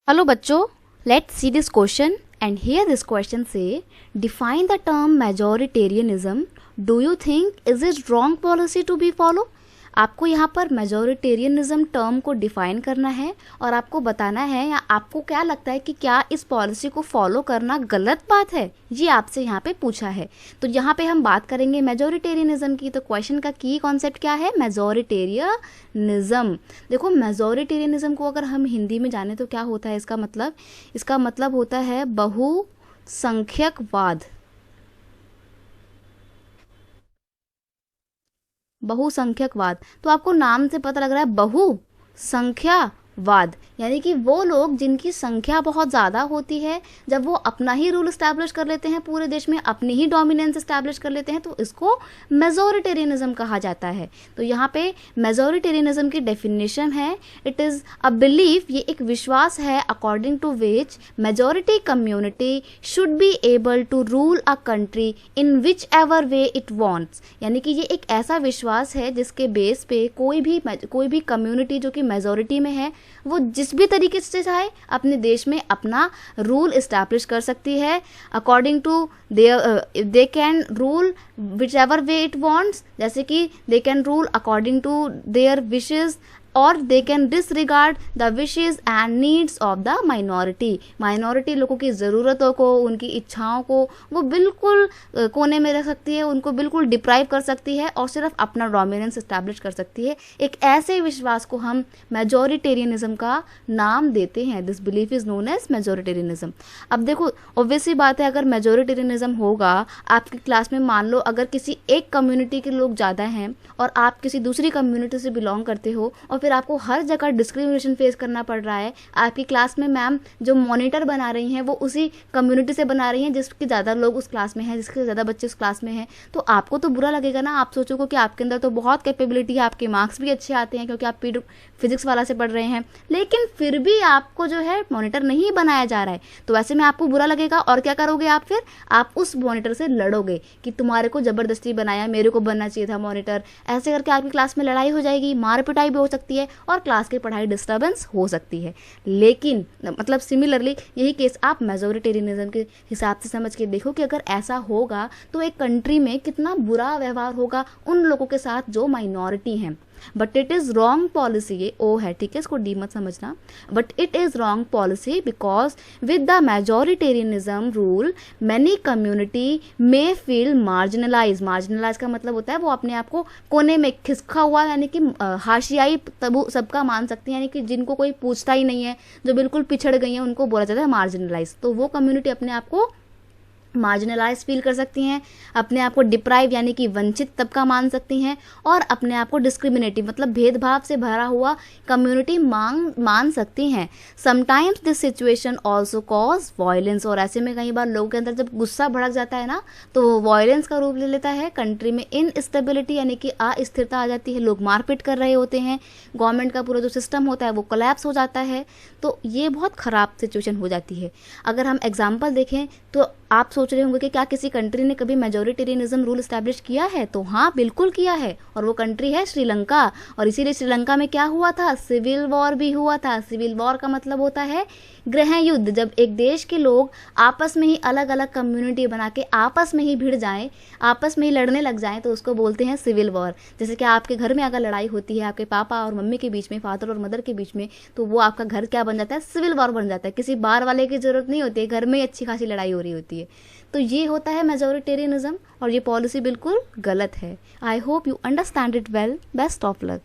Hello bachcho, let's see this question and here this question say define the term majoritarianism. Do you think is it wrong policy to be follow? आपको यहाँ पर majoritarianism term को define करना है और आपको बताना है या आपको क्या लगता है कि क्या इस पॉलिसी को फॉलो करना गलत बात है, ये आपसे यहाँ पे पूछा है। तो यहाँ पे हम बात करेंगे मेजोरिटेरियनिज्म की। तो क्वेश्चन का की कॉन्सेप्ट क्या है? मेजोरिटेरियनिज्म। देखो मेजोरिटेरियनिज्म को अगर हम हिंदी में जाने तो क्या होता है इसका मतलब होता है बहुसंख्यकवाद। बहुसंख्यकवाद, तो आपको नाम से पता लग रहा है बहुसंख्यावाद, यानी कि वो लोग जिनकी संख्या बहुत ज़्यादा होती है, जब वो अपना ही रूल इस्टेब्लिश कर लेते हैं पूरे देश में, अपनी ही डोमिनेंस इस्टेब्लिश कर लेते हैं, तो इसको मेजोरिटेरियनिज्म कहा जाता है। तो यहाँ पे मेजोरिटेरियनिज्म की डेफिनेशन है, इट इज़ अ बिलीफ, ये एक विश्वास है according to which majority community should be able to rule a country in which ever way it wants. यानी कि ये एक ऐसा विश्वास है जिसके बेस पे कोई भी कम्युनिटी जो कि मेजोरिटी में है वो जिस भी तरीके से चाहे अपने देश में अपना रूल इस्टेब्लिश कर सकती है according to they can rule which ever way it wants, जैसे कि they can rule according to their wishes और they can disregard the wishes and needs of the minority लोगों की ज़रूरतों को, उनकी इच्छाओं को वो बिल्कुल कोने में रख सकती है, उनको बिल्कुल डिप्राइव कर सकती है और सिर्फ अपना डोमिनेंस इस्टेब्लिश कर सकती है। एक ऐसे विश्वास को हम मेजोरिटेरियनिज्म का नाम देते हैं। This belief is known as majoritarianism. अब देखो ऑब्वियसली बात है, अगर मेजोरिटेरियनिज्म होगा आपकी क्लास में, मान लो अगर किसी एक कम्युनिटी के लोग ज़्यादा हैं और आप किसी दूसरी कम्युनिटी से बिलोंग करते हो और फिर आपको हर जगह डिस्क्रिमिनेशन फेस करना पड़ रहा है। आपकी क्लास में मैम जो मॉनिटर बना रही हैं वो उसी कम्युनिटी से बना रही हैं जिसके ज़्यादा लोग उस क्लास में हैं, जिसके ज़्यादा बच्चे उस क्लास में हैं, तो आपको तो बुरा लगेगा ना। आप सोचोगे कि आपके अंदर तो बहुत कैपेबिलिटी है, आपके मार्क्स भी अच्छे आते हैं क्योंकि आप फिजिक्स वाला से पढ़ रहे हैं, लेकिन फिर भी आपको जो है मॉनिटर नहीं बनाया जा रहा है, तो वैसे में आपको बुरा लगेगा। और क्या करोगे आप? फिर आप उस मॉनिटर से लड़ोगे कि तुम्हारे को ज़बरदस्ती बनाया, मेरे को बनना चाहिए था मॉनिटर। ऐसे करके आपकी क्लास में लड़ाई हो जाएगी, मार पिटाई भी हो सकती है और क्लास की पढ़ाई डिस्टर्बेंस हो सकती है। लेकिन मतलब सिमिलरली यही केस आप मेजोरिटेरियनिज्म के हिसाब से समझ के देखो कि अगर ऐसा होगा तो एक कंट्री में कितना बुरा व्यवहार होगा उन लोगों के साथ जो माइनॉरिटी हैं। But it is wrong policy, ये ओ है, ठीक है, इसको डी मत समझना। But it is wrong policy because with the majoritarianism rule many community may feel marginalise का मतलब होता है वो अपने आप को कोने में खिसका हुआ, यानी कि हाशियाई तबू सबका मान सकती हैं, यानी कि जिनको कोई पूछता ही नहीं है, जो बिल्कुल पिछड़ गई हैं, उनको बोला जाता है मार्जिनलाइज। तो वो कम्युनिटी अपने आप को मार्जिनलाइज फील कर सकती हैं, अपने आप को डिप्राइव यानी कि वंचित तबका मान सकती हैं और अपने आप को डिस्क्रिमिनेटिव मतलब भेदभाव से भरा हुआ कम्युनिटी मान सकती हैं। Sometimes this situation also cause violence, और ऐसे में कई बार लोगों के अंदर जब गुस्सा भड़क जाता है ना तो वो वायलेंस का रूप ले लेता है। कंट्री में इनस्टेबिलिटी यानी कि अस्थिरता आ जाती है, लोग मारपीट कर रहे होते हैं, गवर्नमेंट का पूरा जो सिस्टम होता है वो कोलैप्स हो जाता है। तो ये बहुत ख़राब सिचुएशन हो जाती है। अगर हम एग्जाम्पल देखें तो आप सोच रहे होंगे कि क्या किसी कंट्री ने कभी मेजोरिटेरियनिज्म रूल इस्टेब्लिश किया है? तो हाँ, बिल्कुल किया है, और वो कंट्री है श्रीलंका। और इसीलिए श्रीलंका में क्या हुआ था? सिविल वॉर भी हुआ था। सिविल वॉर का मतलब होता है गृह युद्ध। जब एक देश के लोग आपस में ही अलग अलग कम्युनिटी बना के आपस में ही भिड़ जाएं, आपस में ही लड़ने लग जाएं, तो उसको बोलते हैं सिविल वॉर। जैसे कि आपके घर में अगर लड़ाई होती है आपके पापा और मम्मी के बीच में, फादर और मदर के बीच में, तो वो आपका घर क्या बन जाता है? सिविल वॉर बन जाता है। किसी बार वाले की जरूरत नहीं होती है, घर में ही अच्छी खासी लड़ाई हो रही होती है। तो ये होता है मेजोरिटेरियनिज्म और ये पॉलिसी बिल्कुल गलत है। I hope you understand it well. Best of luck.